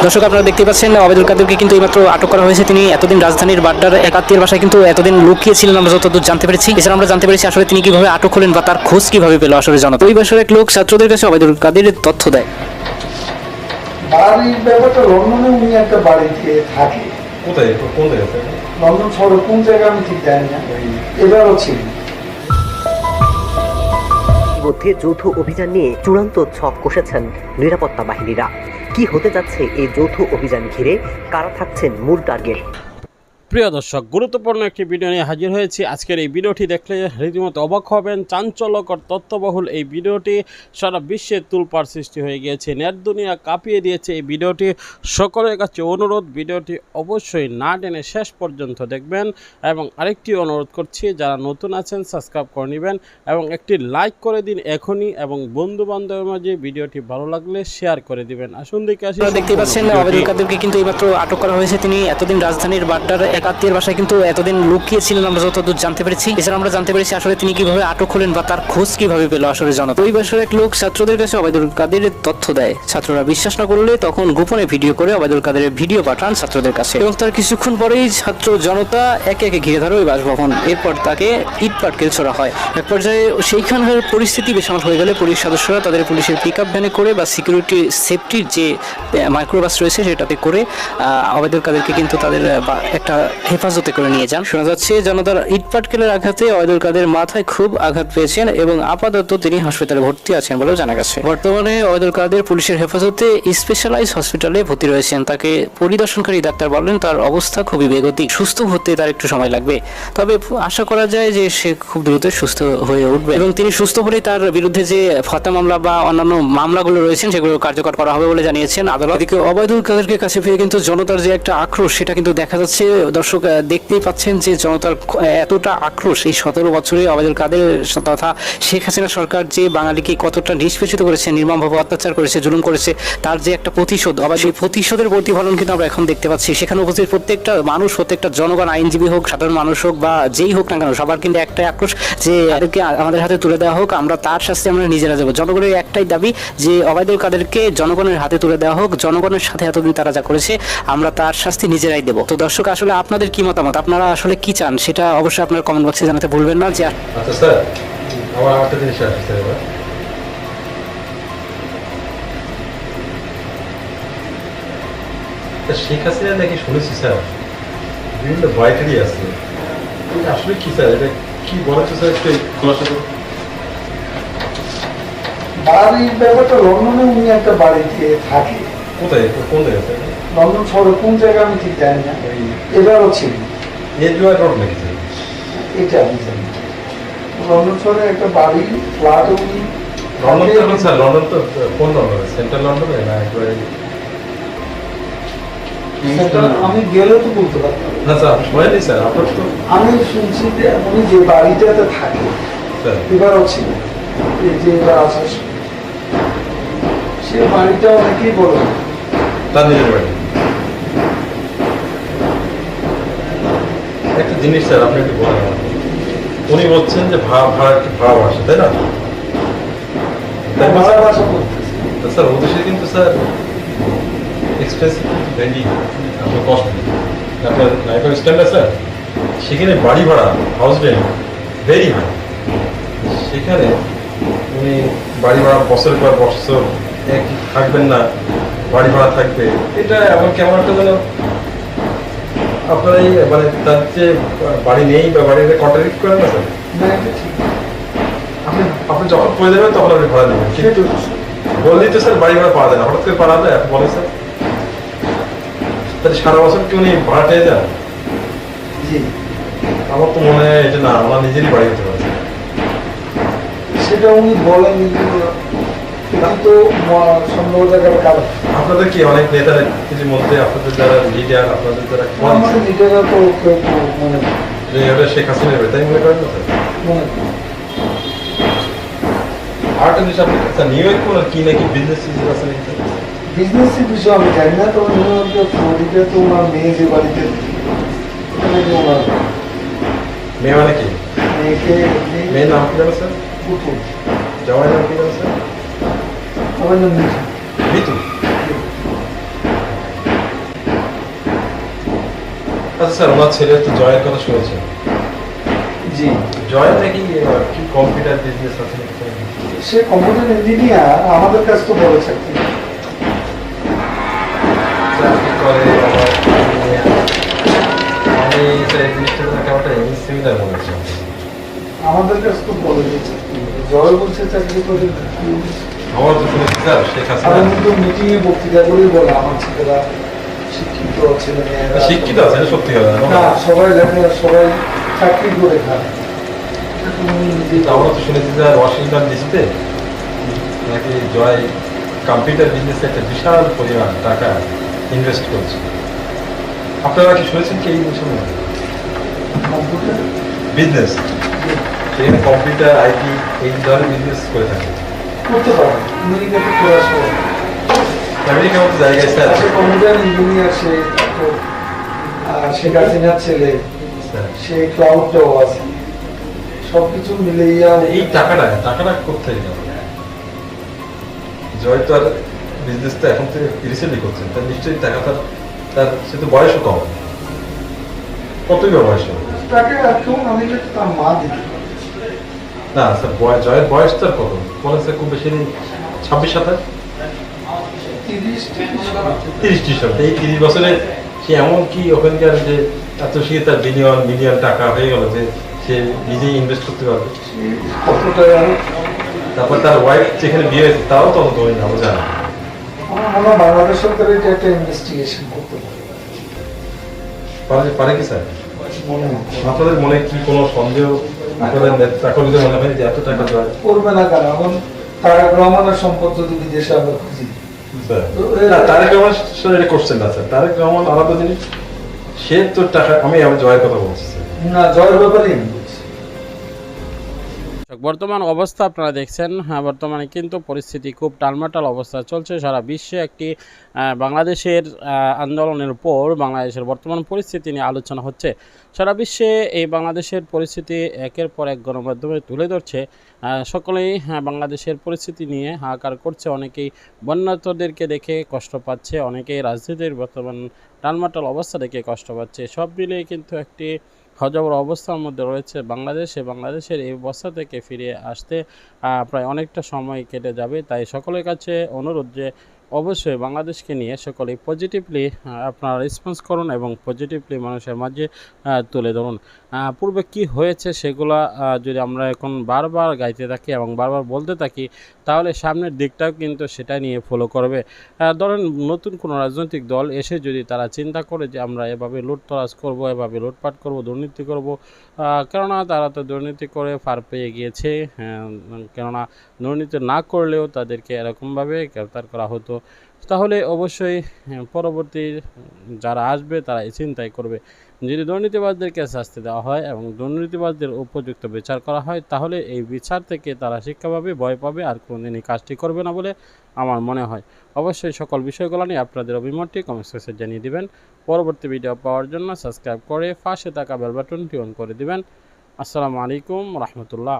দর্শক আপনারা দেখতে পাচ্ছেন ওবায়দুল কাদেরকে কিন্তু এইমাত্র আটক করা হয়েছে। তিনি এতদিন রাজধানীর বাড্ডার এক আত্মীয়ের বাসায় কিন্তু এতদিন লুকিয়েছিলেন আমরা যতদূর জানতে পেরেছি। এছাড়া আমরা জানতে পেরেছি আসলে তিনি কিভাবে আটক হলেন বা তার খোঁজ কিভাবে পেল আসলে জনতা। ওই বাসার এক লোক ছাত্রদের কাছে ওবায়দুল কাদেরের তথ্য দেয়। বাড়ির ব্যাপারটা লন্ডনে উনি একটা বাড়িতে থাকে। কোথায় কোন জায়গায়? লন্ডন শহরে কোন জায়গায় আমি ঠিক জানি না, এবারও ছিল। মধ্যে যৌথ অভিযান নিয়ে চূড়ান্ত ছক কষেছেন নিরাপত্তা বাহিনীরা। কি হতে যাচ্ছে এই যৌথ অভিযান ঘিরে, কারা থাকছেন মূল টার্গেট? প্রিয় দর্শক, গুরুত্বপূর্ণ একটি ভিডিও নিয়ে হাজির হয়েছি। আজকের এই ভিডিওটি দেখলে রীতিমতো অবাক হবেন। চাঞ্চল্যকর তথ্যবহুল এই ভিডিওটি সারা বিশ্বে তুলপাড় সৃষ্টি হয়ে গিয়েছে, নেট দুনিয়া কাঁপিয়ে দিয়েছে এই ভিডিওটি। সকলের কাছে অনুরোধ, ভিডিওটি অবশ্যই না টেনে শেষ পর্যন্ত দেখবেন। এবং আরেকটি অনুরোধ করছি, যারা নতুন আছেন সাবস্ক্রাইব করে নেবেন এবং একটি লাইক করে দিন এখনই, এবং বন্ধু বান্ধবের মাঝে ভিডিওটি ভালো লাগলে শেয়ার করে দিবেন। আসুন দেখে আসি। দেখতে পাচ্ছেন ওবায়দুল কাদেরকে কিন্তু এইমাত্র আটক করা হয়েছে। তিনি এতদিন রাজধানীর বাড্ডার এক আত্মীয়ের বাসায় কিন্তু এতদিন লুকিয়েছিলেন আমরা যতদূর জানতে পেরেছি। এছাড়া আমরা জানতে পেরেছি আসলে তিনি কিভাবে আটক হলেন বা তার খোঁজ কিভাবে পেল আসলে জনতা। ওই বাসার এক লোক ছাত্রদের কাছে ওবায়দুল কাদেরের তথ্য দেয়। ছাত্ররা বিশ্বাস না করলে তখন গোপনে ভিডিও করে ওবায়দুল কাদেরের ভিডিও পাঠান ছাত্রদের কাছে, এবং তার কিছুক্ষণ পরেই ছাত্র জনতা একে একে ঘিরে ধরে ওই বাসভবন। এরপর তাকে ইট পাটকেল ছোড়া হয়। এক পর্যায়ে সেইখানকার পরিস্থিতি বেসামাল হয়ে গেলে পুলিশ সদস্যরা তাদের পুলিশের পিক আপ ভ্যানে করে বা সিকিউরিটি সেফটির যে মাইক্রোবাস রয়েছে সেটাতে করে ওবায়দুল কাদেরকে কিন্তু তাদের একটা হেফাজতে করে নিয়ে যান। শোনা যাচ্ছে জনতার ইট পাটকেলের আঘাতে ওবায়দুল কাদের মাথায় খুব আঘাত পেয়েছেন এবং আপাতত তিনি হাসপাতালে ভর্তি আছেন বলেও জানা গেছে। বর্তমানে ওবায়দুল কাদের পুলিশের হেফাজতে স্পেশালাইজ হসপিটালে ভর্তি রয়েছেন। তাকে পরিদর্শনকারী ডাক্তার বলেন তার অবস্থা খুবই বেগতিক, সুস্থ হতে তার একটু সময় লাগবে, তবে আশা করা যায় যে সে খুব দ্রুত সুস্থ হয়ে উঠবে এবং তিনি সুস্থ হলেই তার বিরুদ্ধে যে হত্যা মামলা বা অন্যান্য মামলাগুলো রয়েছেন সেগুলো কার্যকর করা হবে বলে জানিয়েছেন আদালত। এদিকে ওবায়দুল কাদেরকে কাছে পেয়ে কিন্তু জনতার যে একটা আক্রোশ সেটা কিন্তু দেখা যাচ্ছে। দর্শক দেখতেই পাচ্ছেন যে জনতার এতটা আক্রোশ। এই 17 বছরে ওবায়দুল কাদের তথা শেখ হাসিনা সরকার যে বাঙালিকে কতটা নিষ্পেষিত করেছে, নির্মমভাবে অত্যাচার করেছে, জুলুম করেছে, তার যে একটা প্রতিশোধ, আবার সেই প্রতিশোধের প্রতিফলন কিন্তু আমরা এখন দেখতে পাচ্ছি। সেখানে উপস্থিত প্রত্যেকটা মানুষ, প্রত্যেকটা জনগণ, আইনজীবী হোক, সাধারণ মানুষ হোক বা যেই হোক না কেন, সবার কিন্তু একটাই আক্রোশ যে তাদেরকে আমাদের হাতে তুলে দেওয়া হোক, আমরা তার শাস্তি আমরা নিজেরা দেবো। জনগণের একটাই দাবি যে ওবায়দুল কাদেরকে জনগণের হাতে তুলে দেওয়া হোক, জনগণের সাথে এতদিন তারা যা করেছে আমরা তার শাস্তি নিজেরাই দেবো। তো দর্শক, আসলে আপনাদের কি মতামত, আপনারা আসলে কি চান সেটা অবশ্যই আপনার কমেন্ট বক্সে জানাতে ভুলবেন না। যে আচ্ছা স্যার, আমার একটা জিনিস আছে স্যার, এবার শেখ হাসিনা নাকি শুনেছি স্যার বিভিন্ন বয়টারই আছে, আসলে কি স্যার, এটা কি বলেছে স্যার, একটু খোলাসা করুন। বাড়ির ব্যাপারটা লন্ডনে উনি একটা বাড়িতে থাকে। কোথায় কোন জায়গায় স্যার? লন্ডন শহরে কোন জায়গায় আমি ঠিক জানি না, এবারও ছিল। এনজয় রোড নাকি স্যার? এটা আমি জানি। লন্ডন শহরে একটা বাড়ি, ফ্ল্যাট উনি। লন্ডন তো স্যার, লন্ডন তো কোন লন্ডনে? সেন্ট্রাল লন্ডনে না একবারে? আমি গেলে তো বলতে পারতাম না স্যার, শোনেনি স্যার আপনার তো। আমি শুনছি যে উনি যে বাড়িটাতে থাকে স্যার এবারও ছিল, এই যে এবার আসার সময়। সে বাড়িটা অনেকেই বলে তার নিজের বাড়ি। একটা জিনিস স্যার আপনি একটু বলেন আমাকে। উনি বলছেন যে ভাড়া একটু ভাড়া বাসা, তাই না? ভাড়া বাসা করতেছে। স্যার ওদেশে কিন্তু স্যার এক্সপেন্সিভ ভেন্ডি আপনার কস্টলি, আপনার লাইফ স্ট্যান্ডার্ড স্যার সেখানে বাড়ি ভাড়া, হাউস রেন্ট ভেরি হাই। সেখানে উনি বাড়ি ভাড়া বছরের পর বছর এক থাকবেন না, বাড়ি ভাড়া থাকবে, এটা এমন কেমন একটা যেন আপনার এই মানে তার যে বাড়ি নেই বা বাড়িতে কন্ট্রাডিক্ট করেন না স্যার। না, এটা ঠিক। আপনি আপনি যখন করে দেবেন তখন আপনি ভাড়া দেবেন, কিন্তু বললেই তো স্যার বাড়ি ভাড়া পাওয়া যায় না, হঠাৎ করে পাওয়া যায় আপনি বলেন স্যার। তাহলে সারা বছর কি উনি ভাড়া পেয়ে যান? জি, আমার তো মনে হয় এটা না, আমার নিজেরই বাড়ি হতে পারে। সেটা উনি বলেন, কিন্তু সন্দেহ জায়গাটা কারণ আপনাদের কি অনেক নেতা কিছুর মধ্যে, আপনাদের যারা লিডার, আপনাদের যারা আমাদের নিজেরা তো কেউ কেউ মনে করে। যে ওটা শেখ হাসিনা হবে তাই মনে করেন না স্যার? মনে করে। আরেকটা জিনিস আপনি স্যার নিউ ইয়র্ক কোন কি নাকি বিজনেস আছে নাকি স্যার? বিজনেসের বিষয় আমি জানি না, তবে নিউ ইয়র্কে ফ্লোরিডা তো ওনার মেয়ে যে বাড়িতে ওখানে যে ওনার মেয়ে মানে কি? মেয়েকে মেয়ের নাম কি জানো স্যার? পুতুল, জামাইয়ের নাম কি জানো স্যার? আমার নাম মিঠু। মিতু। আচ্ছা স্যার, ওনার ছেলে তো জয়ের কথা শুনেছেন। জি, জয় নাকি কি কম্পিউটার বিজনেস আছে নাকি? সে কম্পিউটার ইঞ্জিনিয়ার, আমাদের কাছে তো বড় চাকরি। চাকরি করে আমার আমি স্যার এই জিনিসটা কেমন একটা সিমিলার মনে হচ্ছে। আমাদের কাছে তো বড় চাকরি। জয় বলছে চাকরি করে, আমার তো শুনেছি স্যার শেখ আর হাসিনা আমি তো মিটিং এ বক্তৃতা করেই বলে আমার ছেলেরা শিক্ষিত ছেলে মেয়েরা শিক্ষিত আছে, এটা সত্যি কথা না, সবাই লেখা, সবাই চাকরি করে খায়। আমরা তো শুনেছি স্যার ওয়াশিংটন ডিসিতে নাকি জয় কম্পিউটার বিজনেসে একটা বিশাল পরিমাণ টাকা ইনভেস্ট করছে। আপনারা কি শুনেছেন কি এই বিষয়ে? কম্পিউটার বিজনেস, সেখানে কম্পিউটার আইটি এই ধরনের বিজনেস করে থাকে। করতে পারে, আমেরিকাতে করা সবাই। আমেরিকার মতো জায়গায় স্যার সে কম্পিউটার ইঞ্জিনিয়ার, সে তারপর, শেখ হাসিনার ছেলে, সে ক্লাউডটাও আছে, সবকিছু মিলিয়ে এই টাকাটা কোথায় গেল? জয় তো আর বিজনেসটা এখন থেকে রিসেন্টলি করছেন, তার নিশ্চয়ই টাকা তার সে তো বয়সও কম। কতই বা বয়স হবে? তাকে এখন আমি তার মা দিতে না স্যার, জয়ের বয়স তার কত বলেন স্যার? খুব বেশি নেই, 26-27, 30 এই 30 বছরে সে এমন কি ওখানকার যে এত সে তার মিলিয়ন টাকা হয়ে গেল যে সে নিজেই ইনভেস্ট করতে পারবে। কতটা তারপর তার ওয়াইফ যেখানে বিয়ে হয়েছে তাও তত ধরে না, আমরা জানি। আমার মনে হয় বাংলাদেশ সরকার এটা একটা ইনভেস্টিগেশন করতে পারে কি স্যার? মনে হয় আপনাদের মনে কি কোনো সন্দেহ, আপনাদের চাকরিতে মনে হয় যে এত টাকা জয় করবে না কেন? এখন তারেক রহমানের সম্পদ যদি বিদেশে আমরা খুঁজি, স্যার? না, তারেক রহমান স্যার এটা করছেন না স্যার। তারেক রহমান আলাদা জিনিস, সে তো টাকা, আমি জয়ের কথা বলছি স্যার। না, জয়ের ব্যাপারে আমি বলছি। বর্তমান অবস্থা আপনারা দেখছেন, হ্যাঁ, বর্তমানে কিন্তু পরিস্থিতি খুব টালমাটাল অবস্থা চলছে সারা বিশ্বে। একটি বাংলাদেশের আন্দোলনের উপর বাংলাদেশের বর্তমান পরিস্থিতি নিয়ে আলোচনা হচ্ছে। সারা বিশ্বে এই বাংলাদেশের পরিস্থিতি একের পর এক গণমাধ্যমে তুলে ধরছে। সকলেই বাংলাদেশের পরিস্থিতি নিয়ে হাহাকার করছে। অনেকেই বন্যার্তদেরকে দেখে কষ্ট পাচ্ছে, অনেকেই রাজনীতির বর্তমান টালমাটাল অবস্থা দেখে কষ্ট পাচ্ছে। সব মিলিয়ে কিন্তু একটি হজবর অবস্থার মধ্যে রয়েছে বাংলাদেশের এই অবস্থা থেকে ফিরে আসতে প্রায় অনেকটা সময় কেটে যাবে। তাই সকলের কাছে অনুরোধ যে অবশ্যই বাংলাদেশকে নিয়ে সকলেই পজিটিভলি আপনারা রেসপন্স করুন এবং পজিটিভলি মানুষের মাঝে তুলে ধরুন। পূর্বে কি হয়েছে সেগুলা যদি আমরা এখন বারবার গাইতে থাকি এবং বারবার বলতে থাকি, তাহলে সামনের দিকটাও কিন্তু সেটা নিয়ে ফলো করবে। ধরেন নতুন কোনো রাজনৈতিক দল এসে যদি তারা চিন্তা করে যে আমরা এভাবে লুটতরাজ করব, এভাবে লুটপাট করব, দুর্নীতি করব, কেননা তারা তো দুর্নীতি করে পার পেয়ে গিয়েছে। কেননা দুর্নীতি না করলেও তাদেরকে এরকমভাবে গ্রেফতার করা হতো। তাহলে অবশ্যই পরবর্তী যারা আসবে তারা এই চিন্তাই করবে। যদি দুর্নীতিবাজদেরকে শাস্তি দেওয়া হয় এবং দুর্নীতিবাজদের উপযুক্ত বিচার করা হয়, তাহলে এই বিচার থেকে তারা শিক্ষা পাবে, ভয় পাবে, আর কোনোদিনই কাজটি করবে না বলে আমার মনে হয়। অবশ্যই সকল বিষয়গুলো নিয়ে আপনাদের অভিমতটি কমেন্ট সেকশনে জানিয়ে দিবেন। পরবর্তী ভিডিও পাওয়ার জন্য সাবস্ক্রাইব করে পাশে থাকা বেল বাটনটি অন করে দিবেন। আসসালামু আলাইকুম রহমতুল্লাহ।